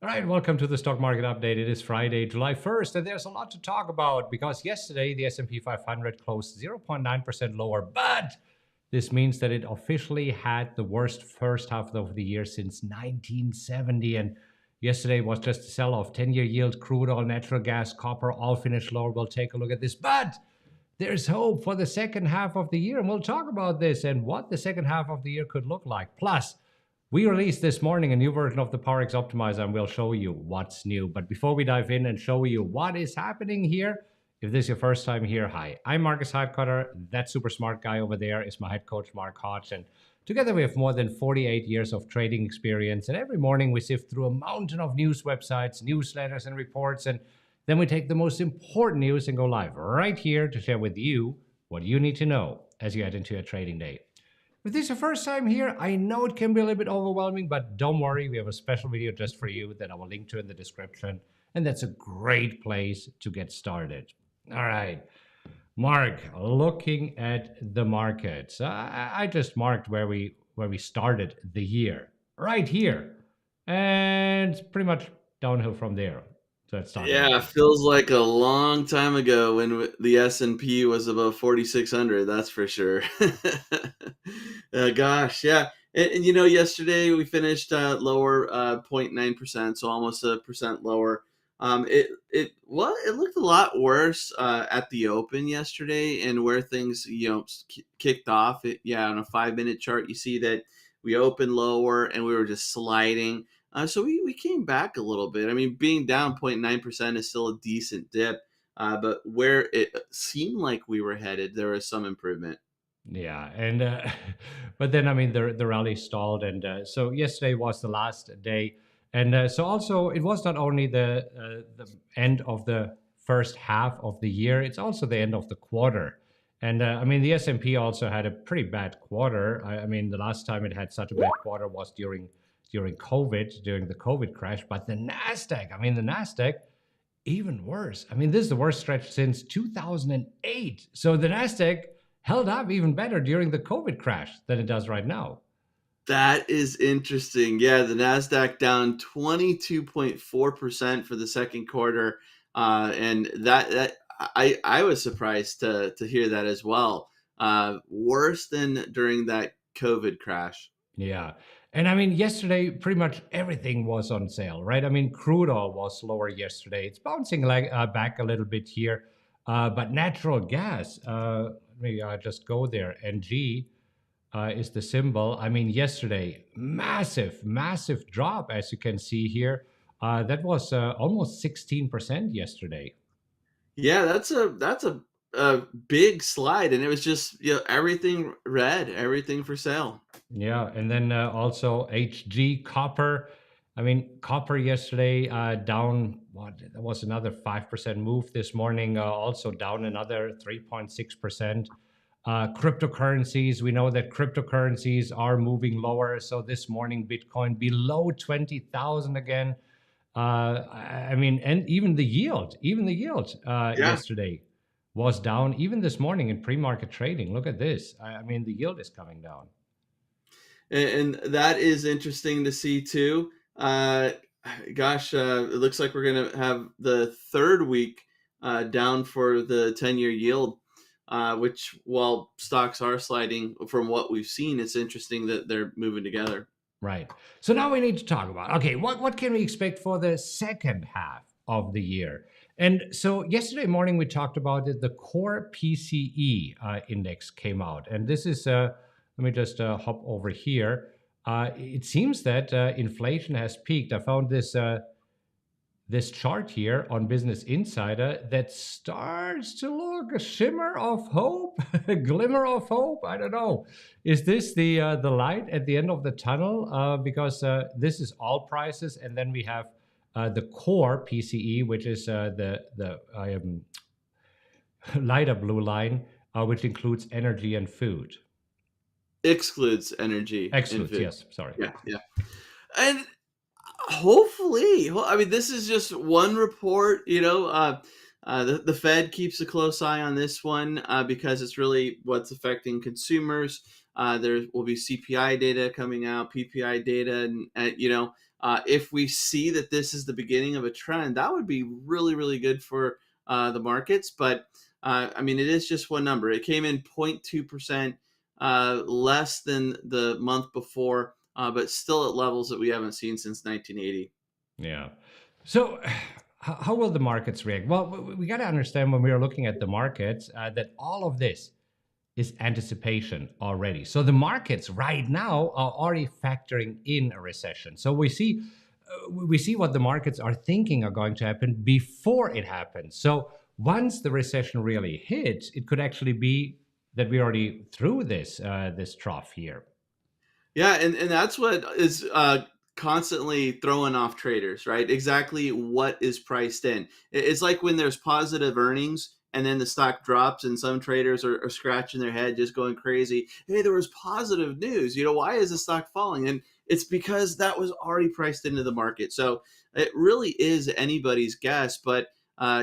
All right, welcome to the stock market update. It is Friday, July 1st, and there's a lot to talk about because yesterday the S&P 500 closed 0.9% lower, but this means that it officially had the worst first half of the year since 1970. And yesterday was just a sell-off. 10-year yield, crude oil, natural gas, copper, all finished lower. We'll take a look at this, but there's hope for the second half of the year, and we'll talk about this and what the second half of the year could look like. Plus, we released this morning a new version of the PowerX Optimizer, and we'll show you what's new. But before we dive in and show you what is happening here, if this is your first time here, hi, I'm Markus Heitkoetter. That super smart guy over there is my head coach, Markus. And together we have more than 48 years of trading experience. And every morning we sift through a mountain of news websites, newsletters, and reports. And then we take the most important news and go live right here to share with you what you need to know as you head into your trading day. If this is your first time here, I know it can be a little bit overwhelming, but don't worry, we have a special video just for you that I will link to in the description, and that's a great place to get started. All right, Mark, looking at the markets, I just marked where we started the year, right here, and pretty much downhill from there. So let's talk about Yeah, this. feels like a long time ago when the S&P was above 4,600. That's for sure. Gosh, yeah. And yesterday we finished lower 0.9%, so almost a percent lower. It looked a lot worse at the open yesterday, and where things kicked off. Yeah, on a 5 minute chart, you see that we opened lower and we were just sliding. So we came back a little bit. I mean, being down 0.9% is still a decent dip, but where it seemed like we were headed, there was some improvement. Yeah, and but then I mean the rally stalled, and so yesterday was the last day, and so also it was not only the end of the first half of the year; it's also the end of the quarter. And I mean the S&P also had a pretty bad quarter. I mean the last time it had such a bad quarter was during COVID, during the COVID crash. But the Nasdaq, I mean the Nasdaq, even worse. I mean, this is the worst stretch since 2008. So the Nasdaq held up even better during the COVID crash than it does right now. That is interesting. Yeah, the Nasdaq down 22.4% for the second quarter, and that I was surprised to hear that as well. Worse than during that COVID crash. Yeah. And I mean, yesterday, pretty much everything was on sale, right? I mean, crude oil was lower yesterday. It's bouncing like back a little bit here. But natural gas, let me just go there. NG is the symbol. I mean, yesterday, massive drop, as you can see here. That was almost 16% yesterday. Yeah, that's a big slide, and it was just everything red, everything for sale. Yeah, and then also HG copper. I mean, copper yesterday down. What? That was another 5% move this morning. Also down another 3.6%. Cryptocurrencies. We know that cryptocurrencies are moving lower. So this morning, Bitcoin below 20,000 again. I mean, and even the yield Yeah, yesterday was down. Even this morning in pre-market trading. Look at this. I mean, the yield is coming down. and that is interesting to see too. Gosh, it looks like we're gonna have the third week down for the 10-year yield, which while stocks are sliding from what we've seen, it's interesting that they're moving together. Right. So now we need to talk about, okay, what can we expect for the second half of the year? And so yesterday morning we talked about it. The core PCE index came out, and this is let me just hop over here. It seems that inflation has peaked. I found this chart here on Business Insider that starts to look a shimmer of hope, a glimmer of hope. I don't know. Is this the light at the end of the tunnel? Because this is all prices, and then we have the core PCE, which is the lighter blue line, which includes energy and food. Excludes energy and Excludes, food. yes. Sorry. Yeah, yeah, and hopefully, well, I mean, this is just one report. The Fed keeps a close eye on this one because it's really what's affecting consumers. There will be CPI data coming out, PPI data, and If we see that this is the beginning of a trend, that would be really, really good for the markets. But I mean, it is just one number. It came in 0.2% less than the month before, but still at levels that we haven't seen since 1980. Yeah. So, how will the markets react? Well, we got to understand when we are looking at the markets that all of this is anticipation already. So the markets right now are already factoring in a recession. So we see what the markets are thinking are going to happen before it happens. So once the recession really hits, it could actually be that we're already through this trough here. Yeah, and that's what is constantly throwing off traders, right? Exactly what is priced in. It's like when there's positive earnings and then the stock drops, and some traders are scratching their head, just going crazy. Hey, there was positive news. Why is the stock falling? And it's because that was already priced into the market. So it really is anybody's guess. But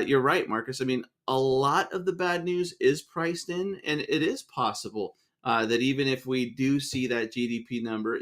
you're right, Marcus. I mean, a lot of the bad news is priced in, and it is possible that even if we do see that GDP number,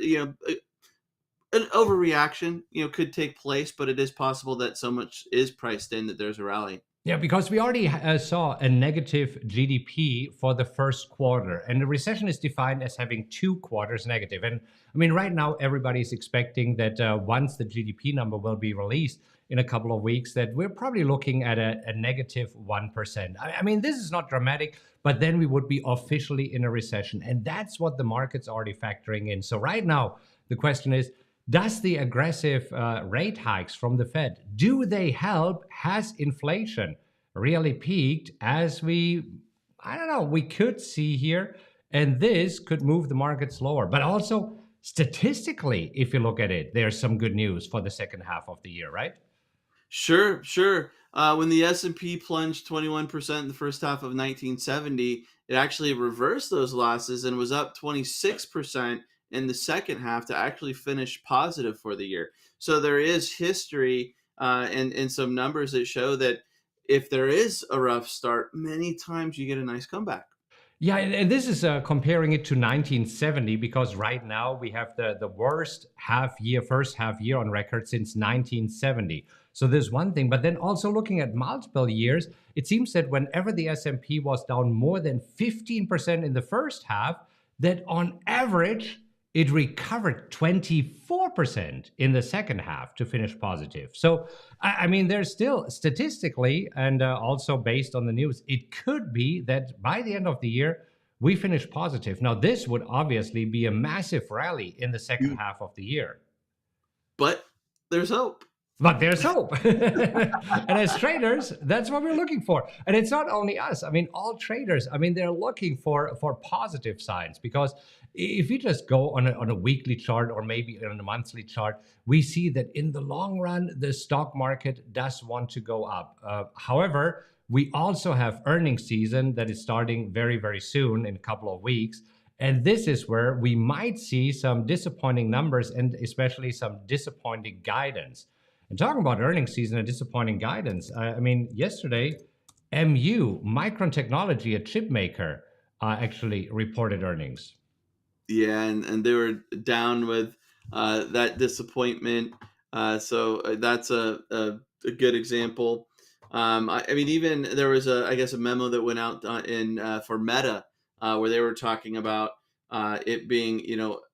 an overreaction, could take place, but it is possible that so much is priced in that there's a rally. Yeah, because we already saw a negative GDP for the first quarter, and the recession is defined as having 2 quarters negative. And I mean, right now, everybody's expecting that once the GDP number will be released in a couple of weeks, that we're probably looking at a negative 1%. I mean, this is not dramatic, but then we would be officially in a recession. And that's what the market's already factoring in. So right now, the question is, does the aggressive rate hikes from the Fed, do they help? Has inflation really peaked as I don't know, we could see here? And this could move the markets lower. But also, statistically, if you look at it, there's some good news for the second half of the year, right? Sure, sure. When the S&P plunged 21% in the first half of 1970, it actually reversed those losses and was up 26% in the second half to actually finish positive for the year. So there is history and some numbers that show that if there is a rough start, many times you get a nice comeback. Yeah, and this is comparing it to 1970 because right now we have the worst first half year on record since 1970. So there's one thing, but then also looking at multiple years, it seems that whenever the S&P was down more than 15% in the first half, that on average it recovered 24% in the second half to finish positive. So, I mean, there's still statistically and also based on the news, it could be that by the end of the year, we finish positive. Now, this would obviously be a massive rally in the second half of the year. But there's hope. But there's hope. And as traders, that's what we're looking for. And it's not only us. I mean, all traders, I mean, they're looking for positive signs because if you just go on a weekly chart or maybe on a monthly chart, we see that in the long run, the stock market does want to go up. However, we also have earnings season that is starting very, very soon in a couple of weeks. And this is where we might see some disappointing numbers and especially some disappointing guidance. And talking about earnings season and disappointing guidance, I mean, yesterday, Micron Technology, a chip maker, actually reported earnings. Yeah, and they were down with that disappointment. So that's a good example. I mean, even there was I guess a memo that went out in for Meta where they were talking about it being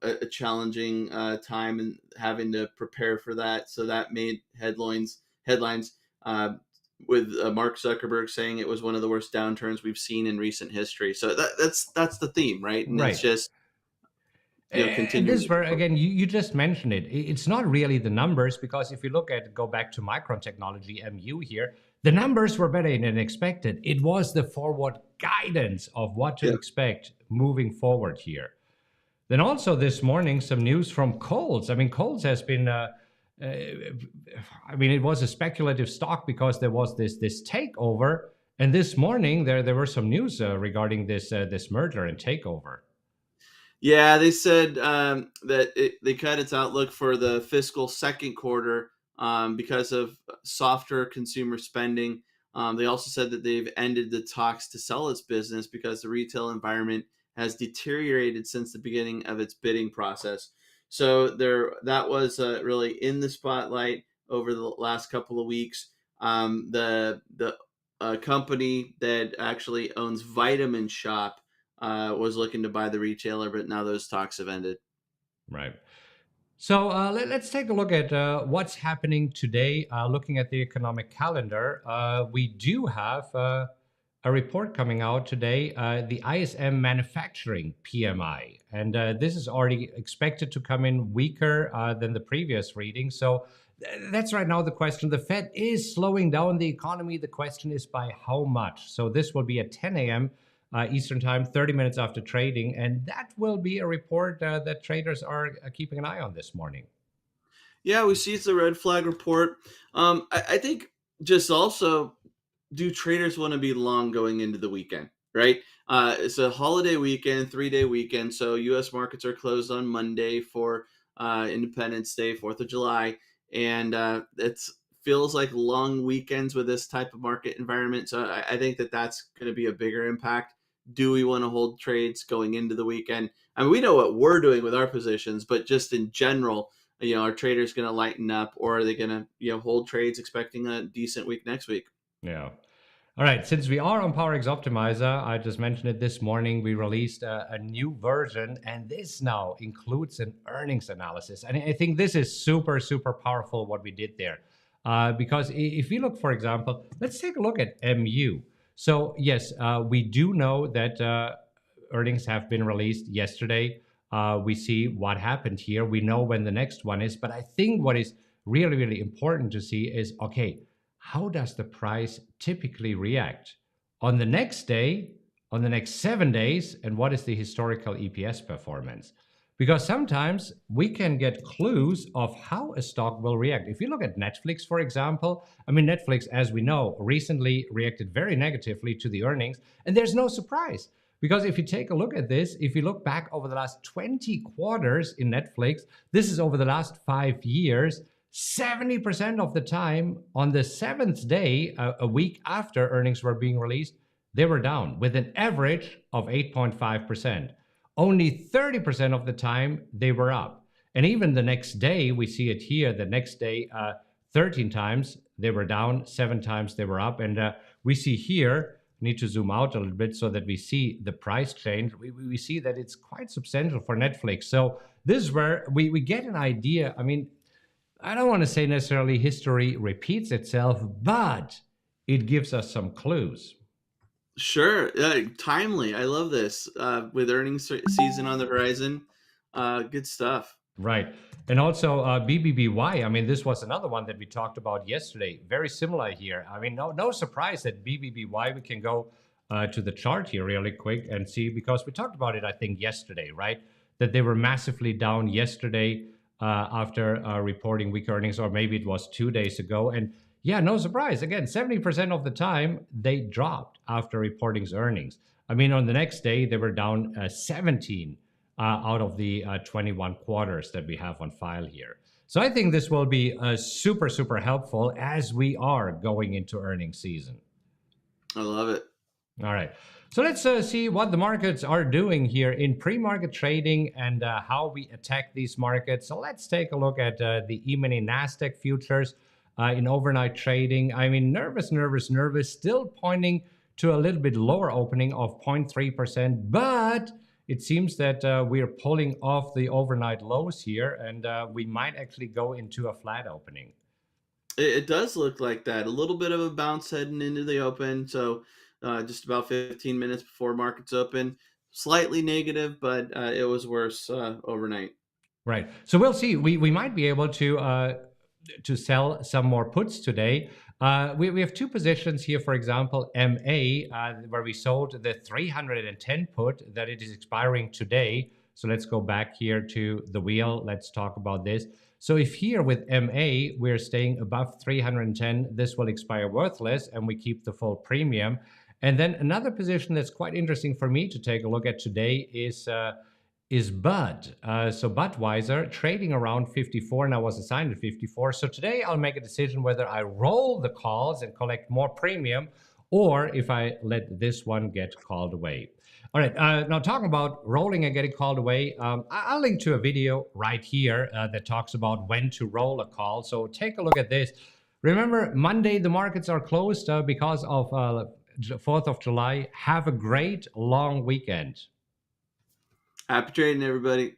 a challenging time and having to prepare for that. So that made headlines with Mark Zuckerberg saying it was one of the worst downturns we've seen in recent history. So that's the theme, right? And it's Right. just And continuing this to where grow. again you just mentioned it. It's not really the numbers because if you go back to Micron Technology MU here, the numbers were better than expected. It was the forward guidance of what to Yeah. expect moving forward here. Then also this morning, some news from Coles. I mean, Coles has been. I mean, it was a speculative stock because there was this takeover, and this morning there were some news regarding this merger and takeover. Yeah, they said that they cut its outlook for the fiscal second quarter because of softer consumer spending. They also said that they've ended the talks to sell its business because the retail environment has deteriorated since the beginning of its bidding process. So that was really in the spotlight over the last couple of weeks. The company that actually owns Vitamin Shop was looking to buy the retailer, but now those talks have ended. Right. So let's take a look at what's happening today. Looking at the economic calendar, we do have a report coming out today, the ISM manufacturing PMI. And this is already expected to come in weaker than the previous reading. So that's right now the question. The Fed is slowing down the economy. The question is by how much? So this will be at 10 a.m. Eastern Time, 30 minutes after trading. And that will be a report that traders are keeping an eye on this morning. Yeah, we see it's a red flag report. I think just also, do traders want to be long going into the weekend, right? It's a holiday weekend, 3-day weekend. So U.S. markets are closed on Monday for Independence Day, 4th of July. And it feels like long weekends with this type of market environment. So I think that's going to be a bigger impact. Do we want to hold trades going into the weekend? I mean, we know what we're doing with our positions, but just in general, are traders going to lighten up, or are they going to, hold trades expecting a decent week next week? Yeah. All right, since we are on PowerX Optimizer, I just mentioned it this morning, we released a new version, and this now includes an earnings analysis. And I think this is super, super powerful what we did there. Because if we look, for example, let's take a look at MU. So yes, we do know that earnings have been released yesterday. We see what happened here. We know when the next one is. But I think what is really, really important to see is, okay, how does the price typically react on the next day, on the next 7 days, and what is the historical EPS performance? Because sometimes we can get clues of how a stock will react. If you look at Netflix, for example, I mean, Netflix, as we know, recently reacted very negatively to the earnings, and there's no surprise. Because if you take a look at this, if you look back over the last 20 quarters in Netflix, this is over the last 5 years, 70% of the time, on the seventh day, a week after earnings were being released, they were down with an average of 8.5%. Only 30% of the time, they were up. And even the next day, we see it here, the next day, 13 times they were down, 7 times they were up. And we see here, we need to zoom out a little bit so that we see the price change. We see that it's quite substantial for Netflix. So this is where we get an idea. I mean, I don't want to say necessarily history repeats itself, but it gives us some clues. Sure. Timely. I love this. With earnings season on the horizon. Good stuff. Right. And also BBBY. I mean, this was another one that we talked about yesterday. Very similar here. I mean, no surprise that BBBY, we can go to the chart here really quick and see, because we talked about it, I think, yesterday, right? That they were massively down yesterday after reporting weak earnings, or maybe it was 2 days ago. And yeah, no surprise. Again, 70% of the time they dropped after reporting earnings. I mean, on the next day, they were down 17 out of the 21 quarters that we have on file here. So I think this will be super, super helpful as we are going into earnings season. I love it. All right. So let's see what the markets are doing here in pre-market trading and how we attack these markets. So let's take a look at the E-mini NASDAQ futures in overnight trading. I mean, nervous, still pointing to a little bit lower opening of 0.3%, but it seems that we are pulling off the overnight lows here, and we might actually go into a flat opening. It does look like that. A little bit of a bounce heading into the open. So just about 15 minutes before markets open. Slightly negative, but it was worse overnight. Right. So we'll see. We might be able to sell some more puts today. We have 2 positions here, for example, MA, where we sold the 310 put that it is expiring today. So let's go back here to the wheel. Let's talk about this. So if here with MA, we're staying above 310, this will expire worthless and we keep the full premium. And then another position that's quite interesting for me to take a look at today is Bud. So Budweiser trading around 54, and I was assigned at 54. So today I'll make a decision whether I roll the calls and collect more premium, or if I let this one get called away. All right, now talking about rolling and getting called away, I'll link to a video right here that talks about when to roll a call. So take a look at this. Remember, Monday the markets are closed because of 4th of July. Have a great long weekend. Happy trading, everybody.